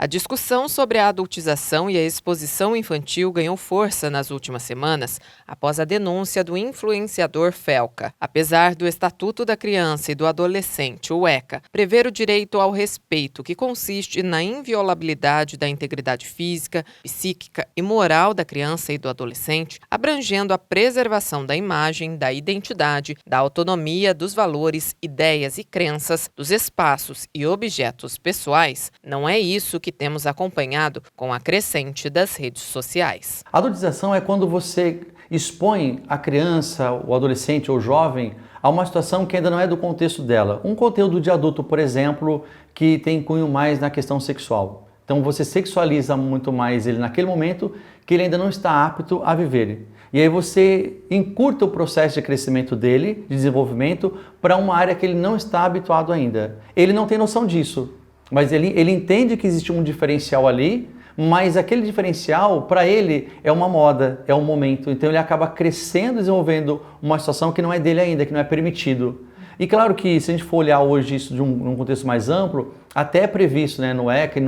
A discussão sobre a adultização e a exposição infantil ganhou força nas últimas semanas após a denúncia do influenciador Felca. Apesar do Estatuto da Criança e do Adolescente, o ECA, prever o direito ao respeito, que consiste na inviolabilidade da integridade física, psíquica e moral da criança e do adolescente, abrangendo a preservação da imagem, da identidade, da autonomia, dos valores, ideias e crenças, dos espaços e objetos pessoais, não é isso que temos acompanhado com a crescente das redes sociais. A adultização é quando você expõe a criança, o adolescente ou o jovem a uma situação que ainda não é do contexto dela. Um conteúdo de adulto, por exemplo, que tem cunho mais na questão sexual. Então você sexualiza muito mais ele naquele momento que ele ainda não está apto a viver. E aí você encurta o processo de crescimento dele, de desenvolvimento, para uma área que ele não está habituado ainda. Ele não tem noção disso. Mas ele entende que existe um diferencial ali, mas aquele diferencial, para ele, é uma moda, é um momento. Então ele acaba crescendo, desenvolvendo uma situação que não é dele ainda, que não é permitido. E claro que se a gente for olhar hoje isso de um contexto mais amplo, até é previsto, né, no ECA e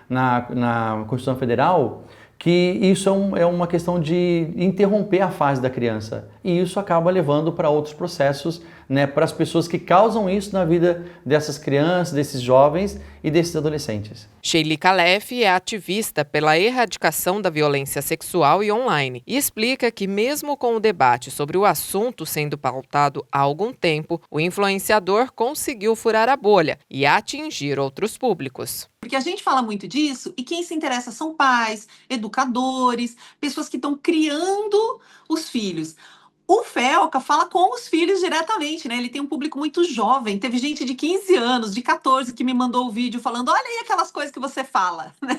na Constituição Federal, que isso é uma questão de interromper a fase da criança. E isso acaba levando para outros processos, né, para as pessoas que causam isso na vida dessas crianças, desses jovens e desses adolescentes. Sheili Calef é ativista pela erradicação da violência sexual e online e explica que mesmo com o debate sobre o assunto sendo pautado há algum tempo, o influenciador conseguiu furar a bolha e atingir outros públicos. Porque a gente fala muito disso e quem se interessa são pais, educadores, pessoas que estão criando os filhos. O Felca fala com os filhos diretamente, né? Ele tem um público muito jovem. Teve gente de 15 anos, de 14, que me mandou o vídeo falando: olha aí aquelas coisas que você fala, né?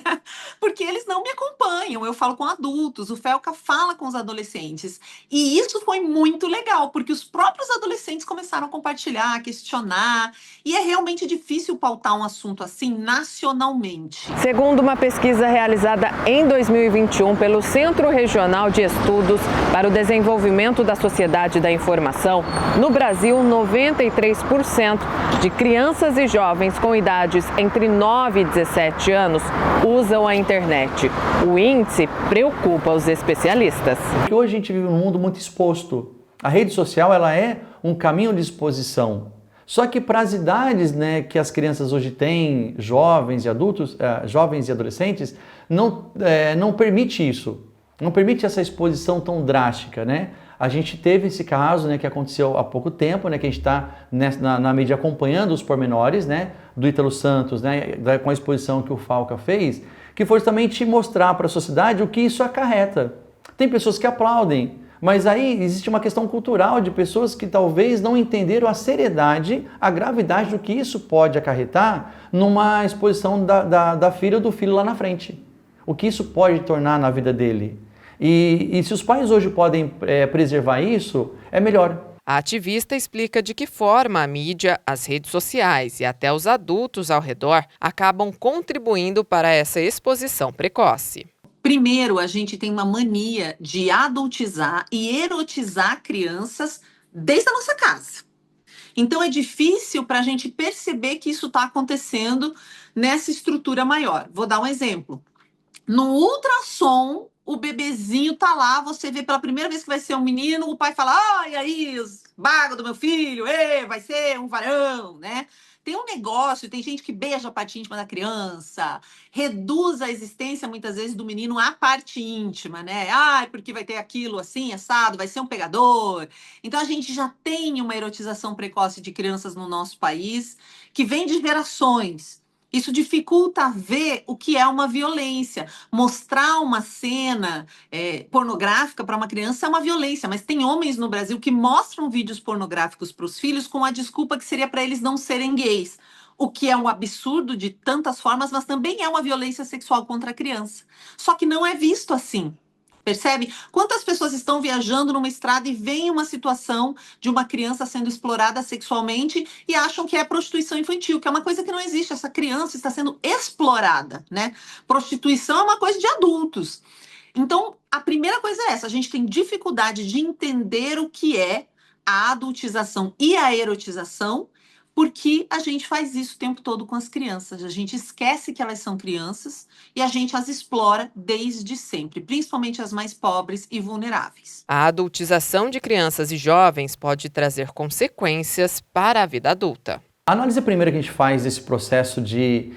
Porque eles não me acompanham, eu falo com adultos, o Felca fala com os adolescentes. E isso foi muito legal, porque os próprios adolescentes começaram a compartilhar, a questionar, e é realmente difícil pautar um assunto assim nacionalmente. Segundo uma pesquisa realizada em 2021 pelo Centro Regional de Estudos para o Desenvolvimento da Sociedade da Informação, no Brasil, 93% de crianças e jovens com idades entre 9 e 17 anos usam a internet. O índice preocupa os especialistas. Porque hoje a gente vive num mundo muito exposto. A rede social ela é um caminho de exposição. Só que para as idades, né, que as crianças hoje têm, jovens e adultos, jovens e adolescentes, não permite isso. Não permite essa exposição tão drástica, né? A gente teve esse caso, né, que aconteceu há pouco tempo, né, que a gente está na mídia acompanhando os pormenores, né, do Ítalo Santos, né, com a exposição que o Felca fez, que foi justamente mostrar para a sociedade o que isso acarreta. Tem pessoas que aplaudem, mas aí existe uma questão cultural de pessoas que talvez não entenderam a seriedade, a gravidade do que isso pode acarretar numa exposição da filha ou do filho lá na frente. O que isso pode tornar na vida dele. E se os pais hoje podem preservar isso, é melhor. A ativista explica de que forma a mídia, as redes sociais e até os adultos ao redor acabam contribuindo para essa exposição precoce. Primeiro, a gente tem uma mania de adultizar e erotizar crianças desde a nossa casa. Então é difícil para a gente perceber que isso está acontecendo nessa estrutura maior. Vou dar um exemplo. No ultrassom, o bebezinho tá lá, você vê pela primeira vez que vai ser um menino, o pai fala: ai, aí, os bagos do meu filho, vai ser um varão, né? Tem um negócio, tem gente que beija a parte íntima da criança, reduz a existência, muitas vezes, do menino à parte íntima, né? Ai, porque vai ter aquilo assim, assado, vai ser um pegador. Então, a gente já tem uma erotização precoce de crianças no nosso país, que vem de gerações. Isso dificulta ver o que é uma violência. Mostrar uma cena pornográfica para uma criança é uma violência, mas tem homens no Brasil que mostram vídeos pornográficos para os filhos com a desculpa que seria para eles não serem gays. O que é um absurdo de tantas formas, mas também é uma violência sexual contra a criança. Só que não é visto assim. Percebe? Quantas pessoas estão viajando numa estrada e veem uma situação de uma criança sendo explorada sexualmente e acham que é prostituição infantil, que é uma coisa que não existe. Essa criança está sendo explorada, né? Prostituição é uma coisa de adultos. Então, a primeira coisa é essa. A gente tem dificuldade de entender o que é a adultização e a erotização, porque a gente faz isso o tempo todo com as crianças. A gente esquece que elas são crianças e a gente as explora desde sempre, principalmente as mais pobres e vulneráveis. A adultização de crianças e jovens pode trazer consequências para a vida adulta. A análise primeira que a gente faz desse processo de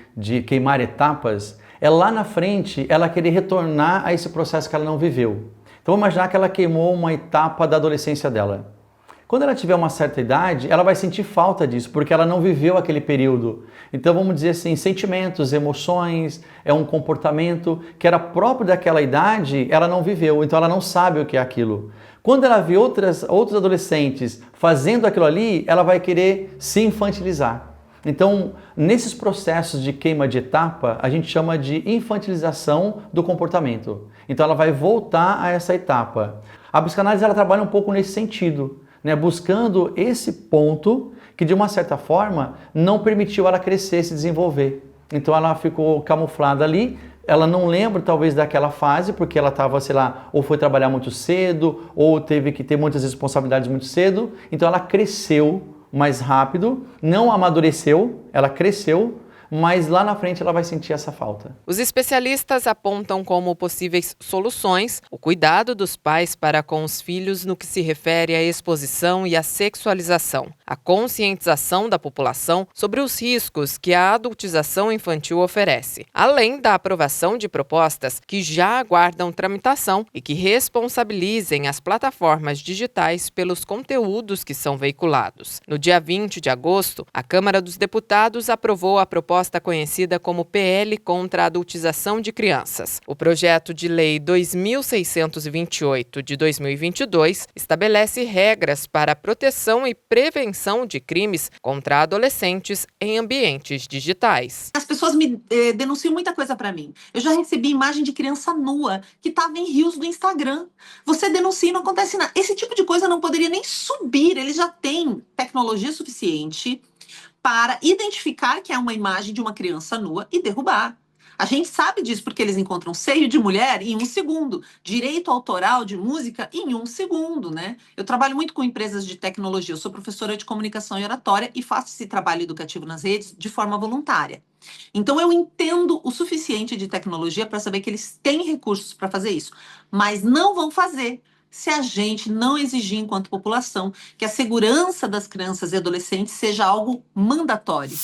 queimar etapas é lá na frente ela querer retornar a esse processo que ela não viveu. Então vamos imaginar que ela queimou uma etapa da adolescência dela. Quando ela tiver uma certa idade, ela vai sentir falta disso, porque ela não viveu aquele período. Então vamos dizer assim, sentimentos, emoções, é um comportamento que era próprio daquela idade, ela não viveu, então ela não sabe o que é aquilo. Quando ela vê outros adolescentes fazendo aquilo ali, ela vai querer se infantilizar. Então, nesses processos de queima de etapa, a gente chama de infantilização do comportamento. Então ela vai voltar a essa etapa. A psicanálise ela trabalha um pouco nesse sentido, né, buscando esse ponto que, de uma certa forma, não permitiu ela crescer, se desenvolver. Então ela ficou camuflada ali, ela não lembra talvez daquela fase, porque ela estava, sei lá, ou foi trabalhar muito cedo, ou teve que ter muitas responsabilidades muito cedo, então ela cresceu mais rápido, não amadureceu, ela cresceu, mas lá na frente ela vai sentir essa falta. Os especialistas apontam como possíveis soluções o cuidado dos pais para com os filhos no que se refere à exposição e à sexualização, a conscientização da população sobre os riscos que a adultização infantil oferece, além da aprovação de propostas que já aguardam tramitação e que responsabilizem as plataformas digitais pelos conteúdos que são veiculados. No dia 20 de agosto, a Câmara dos Deputados aprovou a proposta conhecida como PL contra a adultização de crianças. O projeto de lei 2628 de 2022 estabelece regras para a proteção e prevenção de crimes contra adolescentes em ambientes digitais. As pessoas me denunciam muita coisa para mim. Eu já recebi imagem de criança nua que estava em rios do Instagram. Você denuncia e não acontece nada. Esse tipo de coisa não poderia nem subir. Eles já têm tecnologia suficiente para identificar que é uma imagem de uma criança nua e derrubar. A gente sabe disso porque eles encontram seio de mulher em 1 segundo, direito autoral de música em 1 segundo, né? Eu trabalho muito com empresas de tecnologia, eu sou professora de comunicação e oratória e faço esse trabalho educativo nas redes de forma voluntária. Então eu entendo o suficiente de tecnologia para saber que eles têm recursos para fazer isso, mas não vão fazer se a gente não exigir, enquanto população, que a segurança das crianças e adolescentes seja algo mandatório.